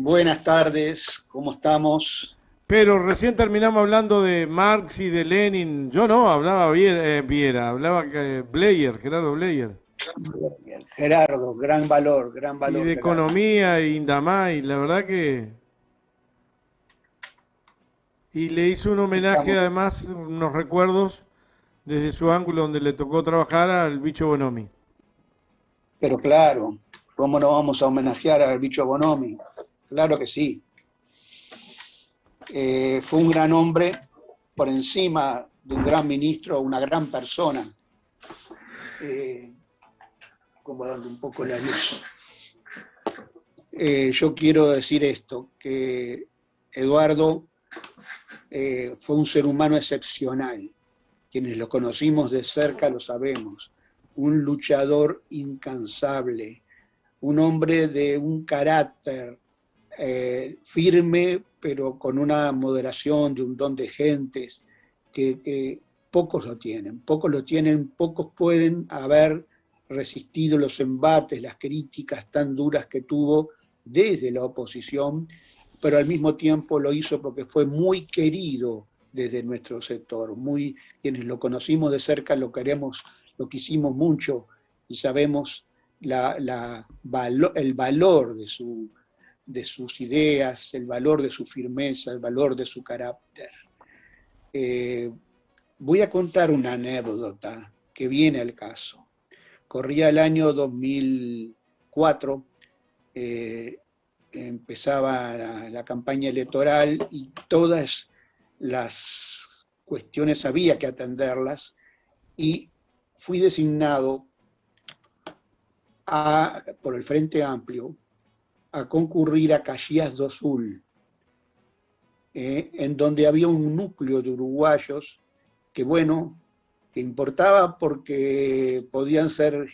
Buenas tardes, ¿cómo estamos? Pero recién terminamos hablando de Marx y de Lenin. Yo no, hablaba Viera, hablaba Bleyer, Gerardo Bleyer. Bien. Gerardo, gran Y valor, de Gerardo. economía y Indamay, la verdad que... Y le hizo un homenaje Estamos, además, unos recuerdos desde su ángulo donde le tocó trabajar al bicho Bonomi. pero claro, ¿cómo no vamos a homenajear al bicho Bonomi? Claro que sí. Fue un gran hombre por encima de un gran ministro, una gran persona. Eh, Como dando un poco la luz. Yo quiero decir esto, que Eduardo fue un ser humano excepcional. Quienes lo conocimos de cerca lo sabemos. Un luchador incansable, un hombre de un carácter firme, pero con una moderación, de un don de gentes que pocos lo tienen, pocos pueden haber resistido los embates, las críticas tan duras que tuvo desde la oposición, pero al mismo tiempo lo hizo porque fue muy querido desde nuestro sector, muy, quienes lo conocimos de cerca lo queremos, lo quisimos mucho y sabemos el valor de sus ideas, el valor de su firmeza, el valor de su carácter. Eh, Voy a contar una anécdota que viene al caso. Corría el año 2004, eh, empezaba la campaña electoral y todas las cuestiones había que atenderlas y fui designado por el Frente Amplio a concurrir a Caxias do Sul, en donde había un núcleo de uruguayos que, bueno, que importaba porque podían ser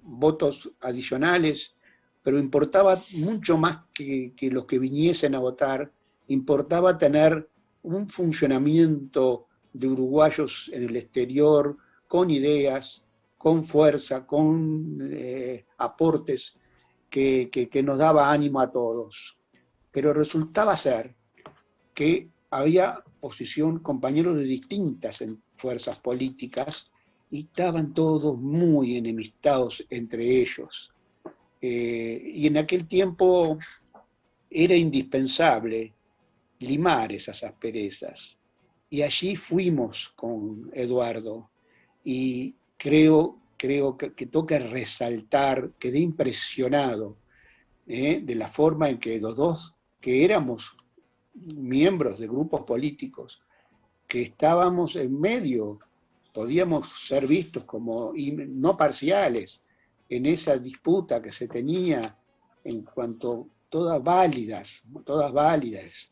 votos adicionales, pero importaba mucho más que los que viniesen a votar, importaba tener un funcionamiento de uruguayos en el exterior, con ideas, con fuerza, con aportes que nos daba ánimo a todos. Pero resultaba ser que había posición, compañeros de distintas fuerzas políticas, y estaban todos muy enemistados entre ellos. Y en aquel tiempo era indispensable limar esas asperezas. Y allí fuimos con Eduardo y creo que toca resaltar, quedé impresionado de la forma en que los dos, que éramos miembros de grupos políticos, que estábamos en medio, podíamos ser vistos como no parciales en esa disputa que se tenía en cuanto todas válidas,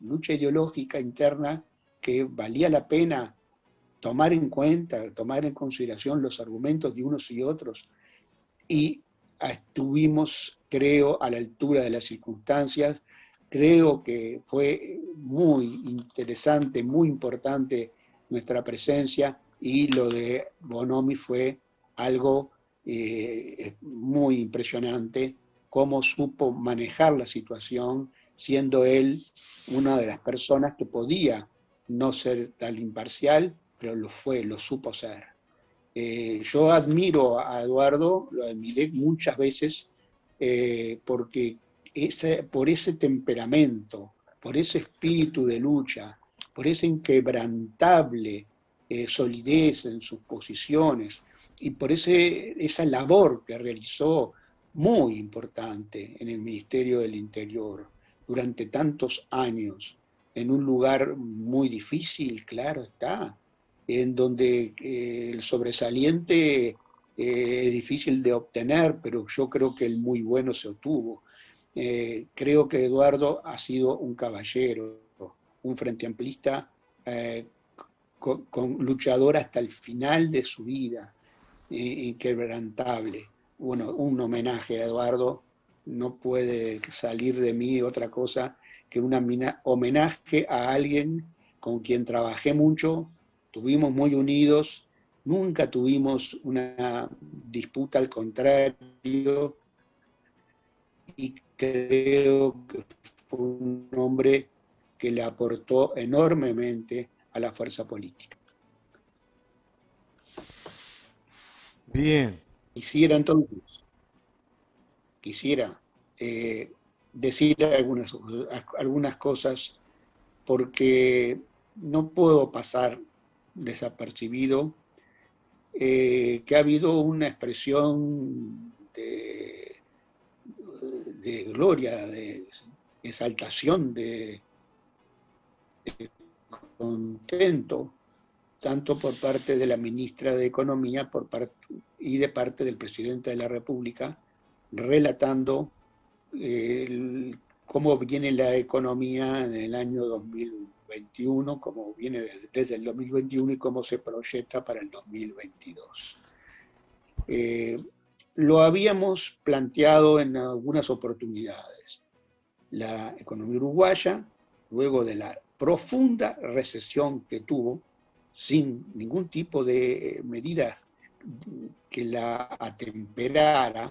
lucha ideológica interna que valía la pena tomar en cuenta, tomar en consideración los argumentos de unos y otros, y estuvimos, creo, a la altura de las circunstancias. Creo que fue muy interesante, muy importante nuestra presencia, y lo de Bonomi fue algo muy impresionante, cómo supo manejar la situación, siendo él una de las personas que podía no ser tan imparcial, pero lo fue, lo supo ser. Yo admiro a Eduardo, lo admiré muchas veces, porque por ese temperamento, por ese espíritu de lucha, por esa inquebrantable solidez en sus posiciones y por esa labor que realizó muy importante en el Ministerio del Interior durante tantos años, en un lugar muy difícil, claro está, en donde el sobresaliente es difícil de obtener, pero yo creo que el muy bueno se obtuvo. Creo que Eduardo ha sido un caballero, un frente amplista con luchador hasta el final de su vida, inquebrantable. Bueno, un homenaje a Eduardo, no puede salir de mí otra cosa que un homenaje a alguien con quien trabajé mucho, estuvimos muy unidos, nunca tuvimos una disputa, al contrario, y creo que fue un hombre que le aportó enormemente a la fuerza política. Bien. Quisiera entonces, decir algunas cosas porque no puedo pasar desapercibido que ha habido una expresión de gloria, de exaltación, de contento, tanto por parte de la ministra de Economía y de parte del presidente de la República, relatando cómo viene la economía en el año 2021, cómo viene desde el 2021 y cómo se proyecta para el 2022. Lo habíamos planteado en algunas oportunidades. La economía uruguaya, luego de la profunda recesión que tuvo, sin ningún tipo de medida que la atemperara,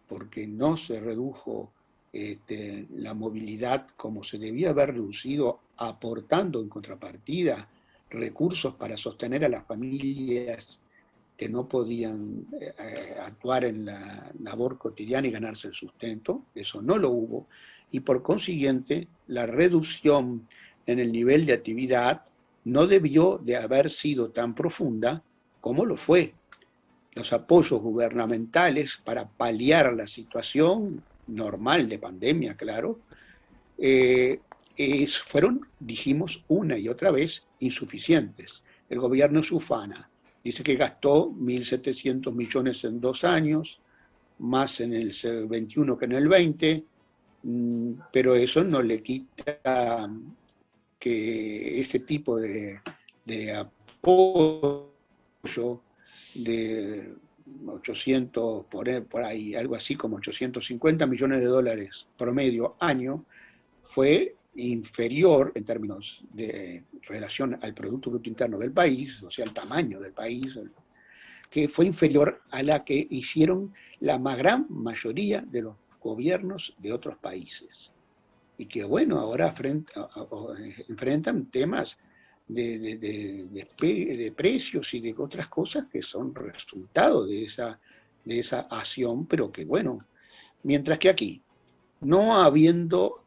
porque no se redujo la movilidad como se debía haber reducido, aportando en contrapartida recursos para sostener a las familias que no podían actuar en la labor cotidiana y ganarse el sustento. Eso no lo hubo, y por consiguiente la reducción en el nivel de actividad no debió de haber sido tan profunda como lo fue. Los apoyos gubernamentales para paliar la situación normal de pandemia, claro, fueron, dijimos una y otra vez, insuficientes. El gobierno se ufana, dice que gastó 1.700 millones en 2 años, más en el 21 que en el 20, pero eso no le quita que ese tipo de apoyo de 800, por ahí, algo así como 850 millones de dólares promedio año, fue inferior en términos de relación al Producto Bruto Interno del país, o sea, al tamaño del país, que fue inferior a la que hicieron la gran mayoría de los gobiernos de otros países. Y que, bueno, ahora enfrentan temas de precios y de otras cosas que son resultado de esa acción, pero que, bueno, mientras que aquí, no habiendo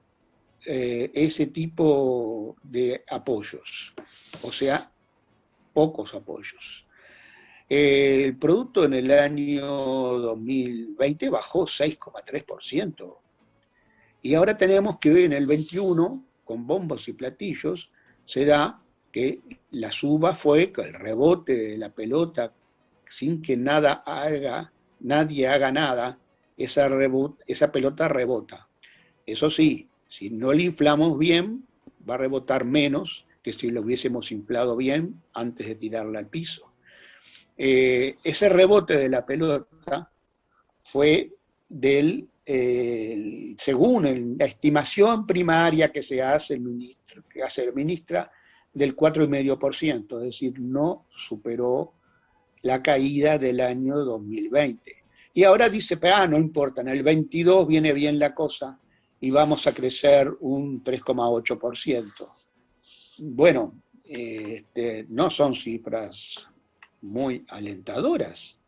ese tipo de apoyos, o sea, pocos apoyos, el producto en el año 2020 bajó 6,3%. Y ahora tenemos que en el 21, con bombos y platillos, se da que la suba fue el rebote de la pelota, sin que nadie haga nada, esa pelota rebota. Eso sí, si no la inflamos bien, va a rebotar menos que si lo hubiésemos inflado bien antes de tirarla al piso. Ese rebote de la pelota fue según la estimación primaria que hace el ministra, del 4,5%, es decir, no superó la caída del año 2020. Y ahora dice, no importa, en el 22 viene bien la cosa y vamos a crecer un 3,8%. Bueno, no son cifras muy alentadoras,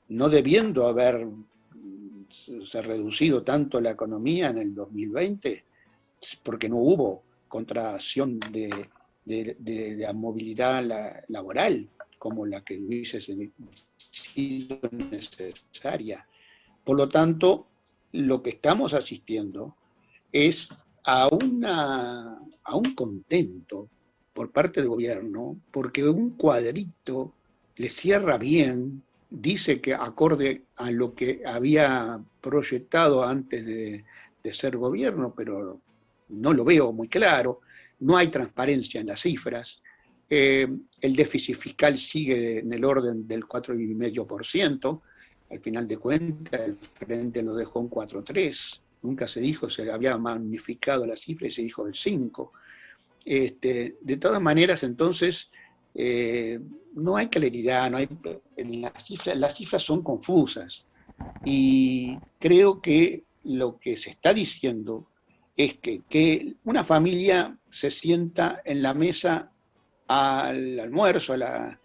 no debiendo haberse reducido tanto la economía en el 2020, porque no hubo contracción de la movilidad laboral como la que hubiese sido necesaria. Por lo tanto, lo que estamos asistiendo es a un contento por parte del gobierno, porque un cuadrito le cierra bien, dice que acorde a lo que había proyectado antes de ser gobierno, pero no lo veo muy claro, no hay transparencia en las cifras, el déficit fiscal sigue en el orden del 4,5%, al final de cuentas el Frente lo dejó en 4,3%, nunca se dijo, se había magnificado la cifra y se dijo el 5%. De todas maneras, entonces, no hay claridad, las cifras son confusas, y creo que lo que se está diciendo es que una familia se sienta en la mesa al almuerzo, a la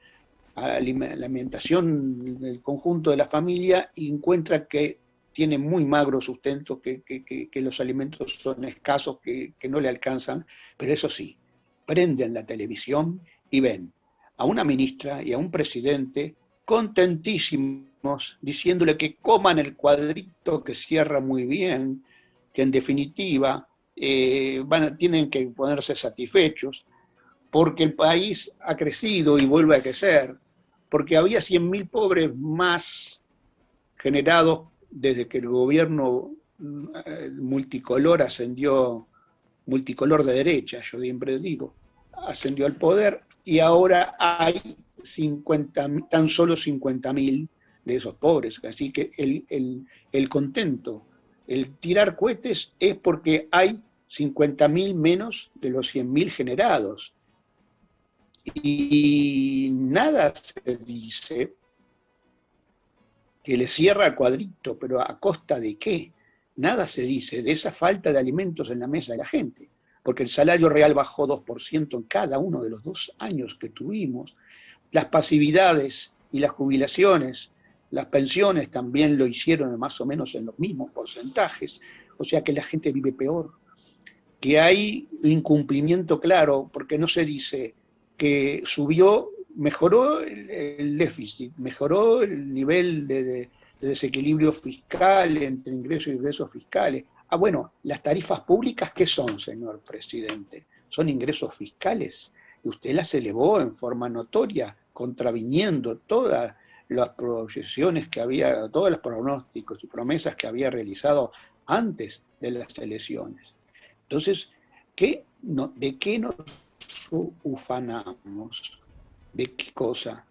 alimentación del conjunto de la familia y encuentra que tiene muy magro sustento, que los alimentos son escasos, que no le alcanzan, pero eso sí, prenden la televisión y ven a una ministra y a un presidente contentísimos, diciéndole que coman el cuadrito que cierra muy bien, que en definitiva tienen que ponerse satisfechos, porque el país ha crecido y vuelve a crecer, porque había 100.000 pobres más generados desde que el gobierno multicolor ascendió, multicolor de derecha, yo siempre digo, ascendió al poder, y ahora hay tan solo 50.000 de esos pobres. Así que el contento, el tirar cohetes es porque hay 50.000 menos de los 100.000 generados. Y nada se dice que le cierra el cuadrito, pero ¿a costa de qué? Nada se dice de esa falta de alimentos en la mesa de la gente, porque el salario real bajó 2% en cada uno de los 2 años que tuvimos. Las pasividades y las jubilaciones, las pensiones también lo hicieron más o menos en los mismos porcentajes, o sea que la gente vive peor, que hay incumplimiento claro, porque no se dice que mejoró el déficit, mejoró el nivel de desequilibrio fiscal entre ingresos y egresos fiscales. Ah, bueno, las tarifas públicas, ¿qué son, señor presidente? Son ingresos fiscales, y usted las elevó en forma notoria, contraviniendo todas las proyecciones que había, todos los pronósticos y promesas que había realizado antes de las elecciones. Entonces, ¿de qué nos ufanamos? ¿De qué cosa?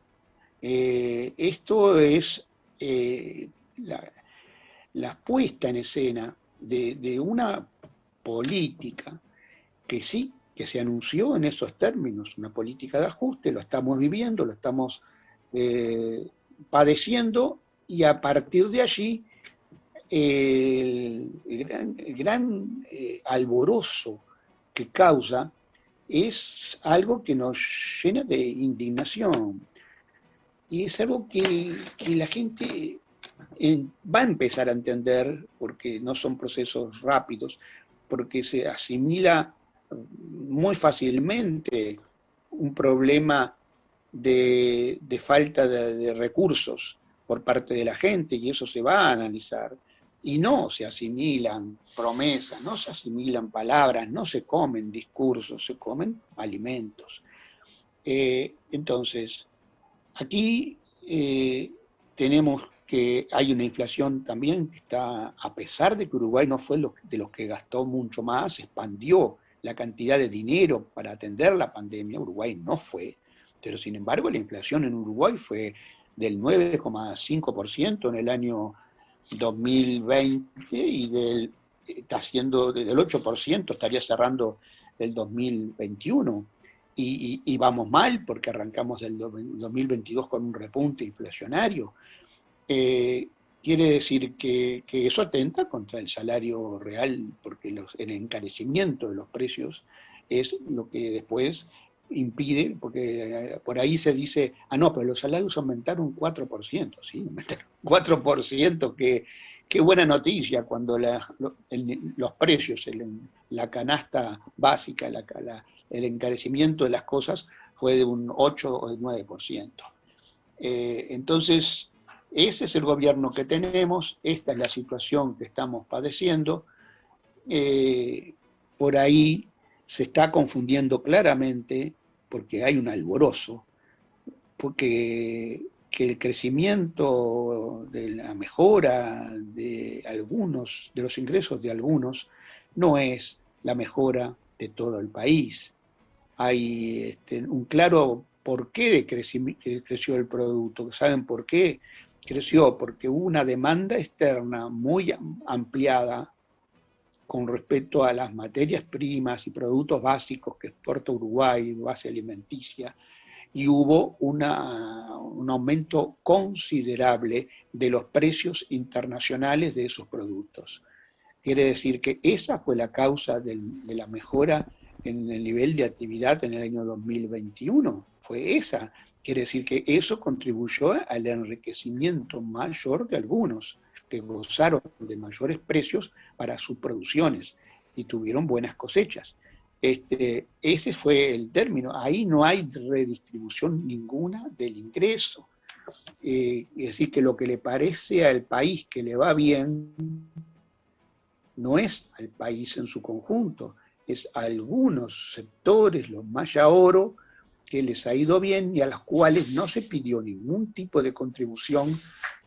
Esto es la puesta en escena de una política que sí, que se anunció en esos términos, una política de ajuste, lo estamos viviendo, lo estamos padeciendo, y a partir de allí el gran alborozo que causa es algo que nos llena de indignación, y es algo que la gente va a empezar a entender, porque no son procesos rápidos, porque se asimila muy fácilmente un problema de falta de recursos por parte de la gente, y eso se va a analizar. Y no se asimilan promesas, no se asimilan palabras, no se comen discursos, se comen alimentos. Entonces, aquí tenemos que hay una inflación también que está, a pesar de que Uruguay no fue de los que gastó mucho más, expandió la cantidad de dinero para atender la pandemia, Uruguay no fue, pero sin embargo la inflación en Uruguay fue del 9,5% en el año 2020 y está haciendo del 8%, estaría cerrando el 2021. Y vamos mal porque arrancamos el 2022 con un repunte inflacionario. Quiere decir que eso atenta contra el salario real, porque el encarecimiento de los precios es lo que después impide, porque por ahí se dice, no, pero los salarios aumentaron un 4%, ¿sí? Aumentaron un 4%, qué buena noticia cuando los precios, la canasta básica, el encarecimiento de las cosas fue de un 8 o de 9%. Entonces, ese es el gobierno que tenemos, esta es la situación que estamos padeciendo. Por ahí se está confundiendo claramente, porque hay un alborozo, porque que el crecimiento de la mejora de los ingresos de algunos, no es la mejora de todo el país. Hay un claro porqué que creció el producto. ¿Saben por qué? Creció porque hubo una demanda externa muy ampliada con respecto a las materias primas y productos básicos que exporta Uruguay, base alimenticia, y hubo un aumento considerable de los precios internacionales de esos productos. Quiere decir que esa fue la causa de la mejora en el nivel de actividad en el año 2021. Fue esa. Quiere decir que eso contribuyó al enriquecimiento mayor de algunos, que gozaron de mayores precios para sus producciones y tuvieron buenas cosechas. Ese fue el término. Ahí no hay redistribución ninguna del ingreso. Es decir, que lo que le parece al país que le va bien, no es al país en su conjunto, es a algunos sectores, los Maya Oro, que les ha ido bien y a los cuales no se pidió ningún tipo de contribución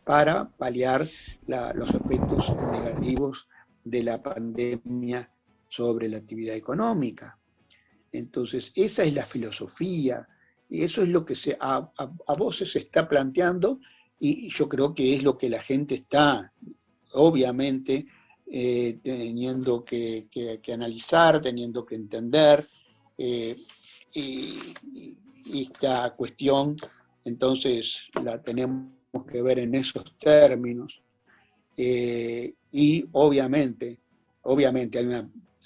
para paliar los efectos negativos de la pandemia sobre la actividad económica. Entonces, esa es la filosofía, y eso es lo que a voces se está planteando, y yo creo que es lo que la gente está, obviamente, teniendo que analizar, teniendo que entender, y esta cuestión, entonces, la tenemos que ver en esos términos, y obviamente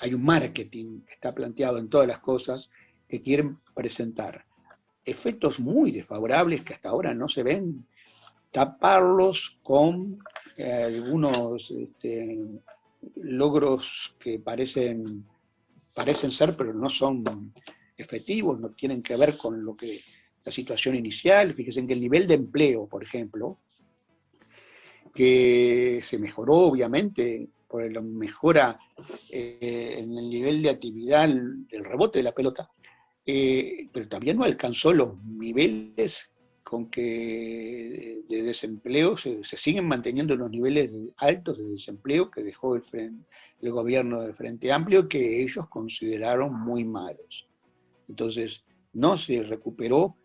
hay un marketing que está planteado en todas las cosas que quieren presentar efectos muy desfavorables que hasta ahora no se ven, taparlos con algunos logros que parecen ser, pero no son efectivos, no tienen que ver con lo que la situación inicial. Fíjense que el nivel de empleo, por ejemplo, que se mejoró obviamente por la mejora en el nivel de actividad del rebote de la pelota, pero todavía no alcanzó los niveles con que de desempleo, se siguen manteniendo los niveles altos de desempleo que dejó el gobierno del Frente Amplio, que ellos consideraron muy malos. Entonces, no se recuperó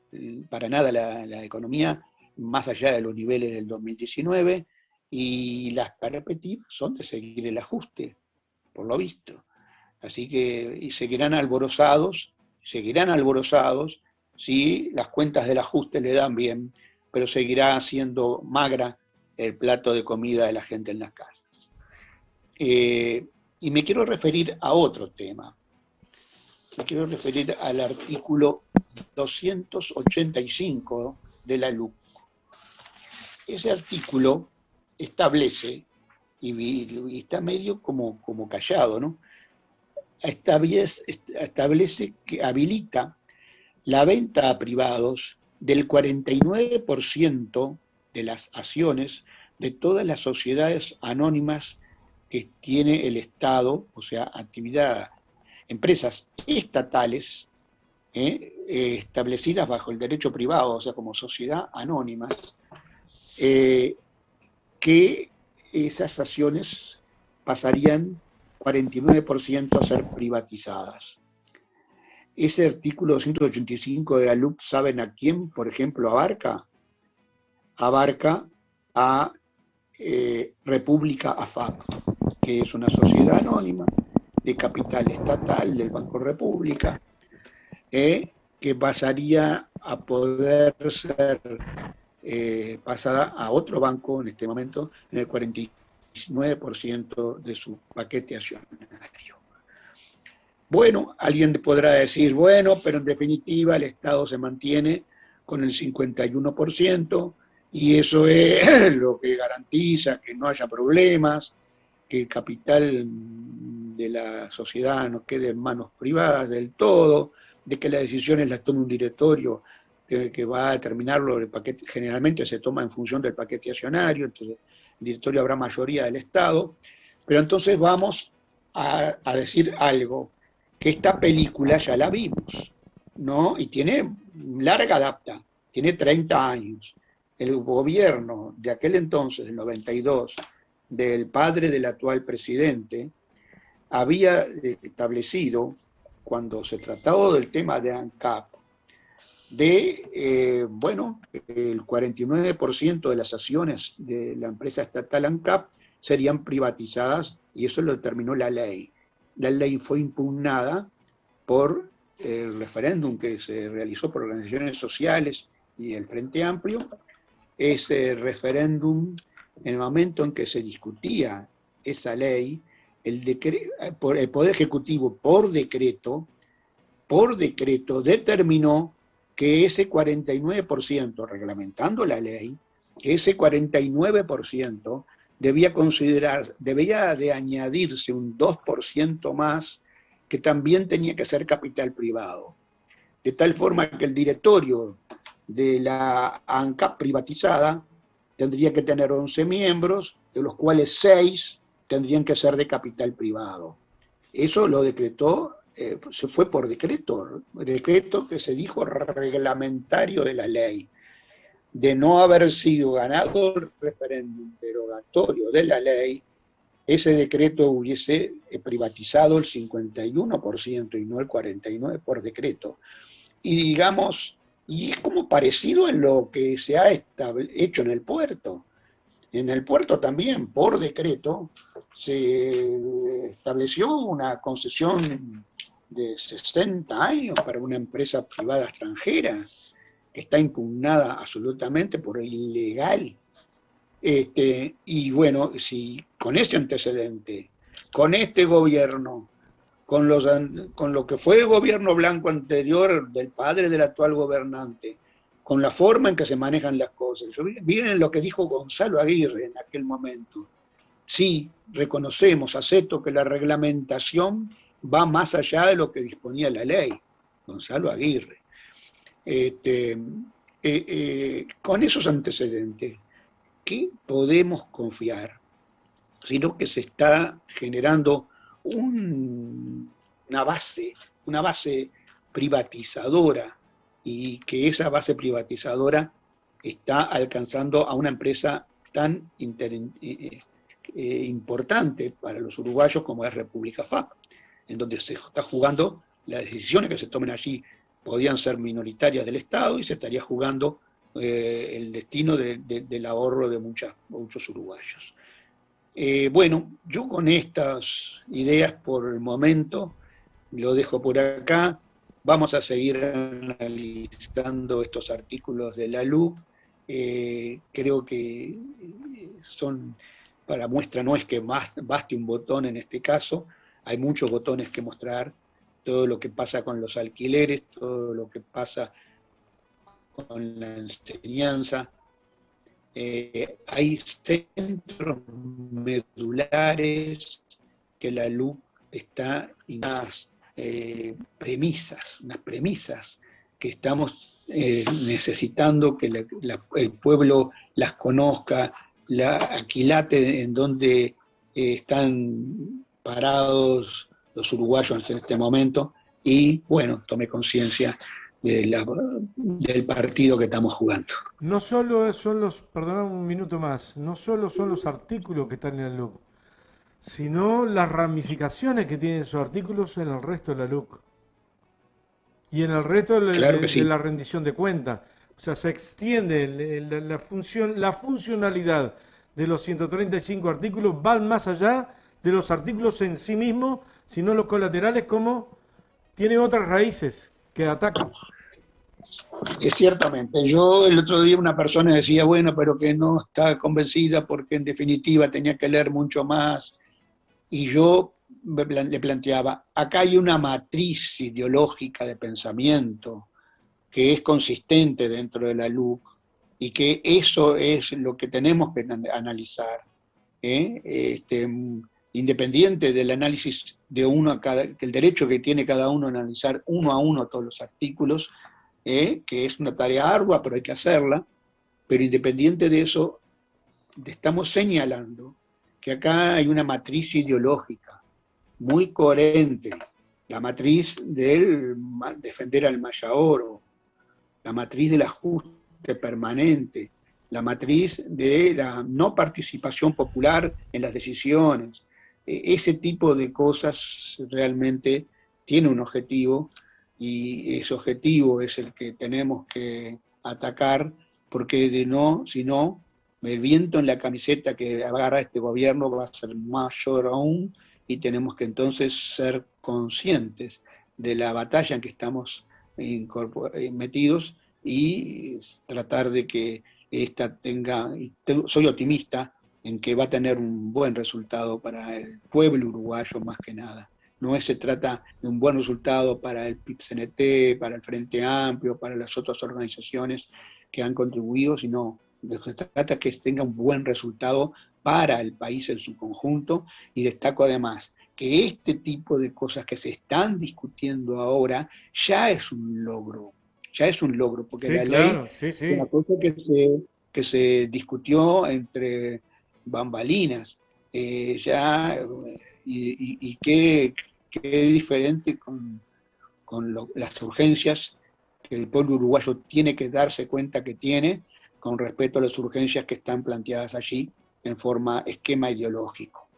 para nada la economía más allá de los niveles del 2019, y las perspectivas son de seguir el ajuste, por lo visto. Así que y seguirán alborozados si las cuentas del ajuste le dan bien, pero seguirá siendo magra el plato de comida de la gente en las casas. Y me quiero referir a otro tema. Me quiero referir al artículo 285 de la LUC. Ese artículo establece, y está medio como callado, ¿no? Establece que habilita la venta a privados del 49% de las acciones de todas las sociedades anónimas que tiene el Estado, o sea, empresas estatales establecidas bajo el derecho privado, o sea, como sociedad anónimas, que esas acciones pasarían 49% a ser privatizadas. Ese artículo 285 de la LUC, ¿saben a quién, por ejemplo, abarca? Abarca a República AFAP, que es una sociedad anónima de capital estatal del Banco República, que pasaría a poder ser pasada a otro banco en este momento en el 49% de su paquete accionario. Bueno, alguien podrá decir, bueno, pero en definitiva el Estado se mantiene con el 51% y eso es lo que garantiza que no haya problemas, que el capital de la sociedad no quede en manos privadas del todo, de que las decisiones las tome un directorio que va a determinarlo. El paquete generalmente se toma en función del paquete accionario, entonces el directorio habrá mayoría del Estado. Pero entonces vamos a decir algo, que esta película ya la vimos, ¿no? Y tiene larga data, tiene 30 años. El gobierno de aquel entonces, del 92, del padre del actual presidente, había establecido, cuando se trataba del tema de ANCAP, el 49% de las acciones de la empresa estatal ANCAP serían privatizadas, y eso lo determinó la ley. La ley fue impugnada por el referéndum que se realizó por organizaciones sociales y el Frente Amplio. Ese referéndum, en el momento en que se discutía esa ley, el Poder Ejecutivo por decreto determinó que ese 49%, reglamentando la ley, que ese 49% debía de añadirse un 2% más, que también tenía que ser capital privado. De tal forma que el directorio de la ANCAP privatizada tendría que tener 11 miembros, de los cuales 6 tendrían que ser de capital privado. Eso lo decretó, se fue por decreto que se dijo reglamentario de la ley. De no haber sido ganado el referéndum derogatorio de la ley, ese decreto hubiese privatizado el 51% y no el 49% por decreto. Y digamos, y es como parecido en lo que se ha hecho en el puerto. En el puerto también, por decreto, se estableció una concesión de 60 años para una empresa privada extranjera, que está impugnada absolutamente por ilegal. Y bueno, si con ese antecedente, con este gobierno, con lo que fue el gobierno blanco anterior del padre del actual gobernante, con la forma en que se manejan las cosas. Miren lo que dijo Gonzalo Aguirre en aquel momento. Sí, reconocemos, acepto que la reglamentación va más allá de lo que disponía la ley. Gonzalo Aguirre. Con esos antecedentes, ¿qué podemos confiar? Sino que se está generando una base privatizadora, y que esa base privatizadora está alcanzando a una empresa tan importante para los uruguayos como es República FAP, en donde se está jugando las decisiones que se tomen allí. Podían ser minoritarias del Estado y se estaría jugando el destino del ahorro de muchos uruguayos. Bueno, yo con estas ideas por el momento lo dejo por acá. Vamos a seguir analizando estos artículos de la LUC. Creo que son para muestra, no es que baste un botón en este caso, hay muchos botones que mostrar, todo lo que pasa con los alquileres, todo lo que pasa con la enseñanza. Hay centros medulares que la LUC está en unas premisas que estamos necesitando que el pueblo las conozca, la aquilate en donde están parados los uruguayos en este momento, y bueno, tomé conciencia del partido que estamos jugando. No solo son perdonad un minuto más, no solo son los artículos que están en la LUC, sino las ramificaciones que tienen esos artículos en el resto de la LUC. Y en el resto Claro que sí. de la rendición de cuentas. O sea, se extiende la funcionalidad de los 135 artículos, van más allá de los artículos en sí mismos, sino los colaterales, como tiene otras raíces que atacan. Es ciertamente. Yo el otro día una persona decía, bueno, pero que no está convencida porque en definitiva tenía que leer mucho más. Y yo le planteaba, acá hay una matriz ideológica de pensamiento que es consistente dentro de la LUC, y que eso es lo que tenemos que analizar, independiente del análisis de el derecho que tiene cada uno a analizar uno a uno todos los artículos, que es una tarea ardua, pero hay que hacerla. Pero independiente de eso, estamos señalando que acá hay una matriz ideológica muy coherente, la matriz del defender al Mayaoro, la matriz del ajuste permanente, la matriz de la no participación popular en las decisiones. Ese tipo de cosas realmente tiene un objetivo, y ese objetivo es el que tenemos que atacar, porque si no, el viento en la camiseta que agarra este gobierno va a ser mayor aún, y tenemos que entonces ser conscientes de la batalla en que estamos metidos, y tratar de que esta soy optimista, en que va a tener un buen resultado para el pueblo uruguayo más que nada. No se trata de un buen resultado para el PIP-CNT, para el Frente Amplio, para las otras organizaciones que han contribuido, sino de lo que se trata es que tenga un buen resultado para el país en su conjunto, y destaco además que este tipo de cosas que se están discutiendo ahora ya es un logro, porque Sí, la ley claro, sí, es una sí. cosa que se discutió entre bambalinas, ya, y qué diferente con las urgencias que el pueblo uruguayo tiene que darse cuenta que tiene con respecto a las urgencias que están planteadas allí en forma esquema ideológico.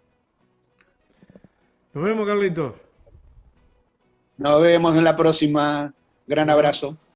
Nos vemos, Carlitos. Nos vemos en la próxima. Gran Chao. abrazo.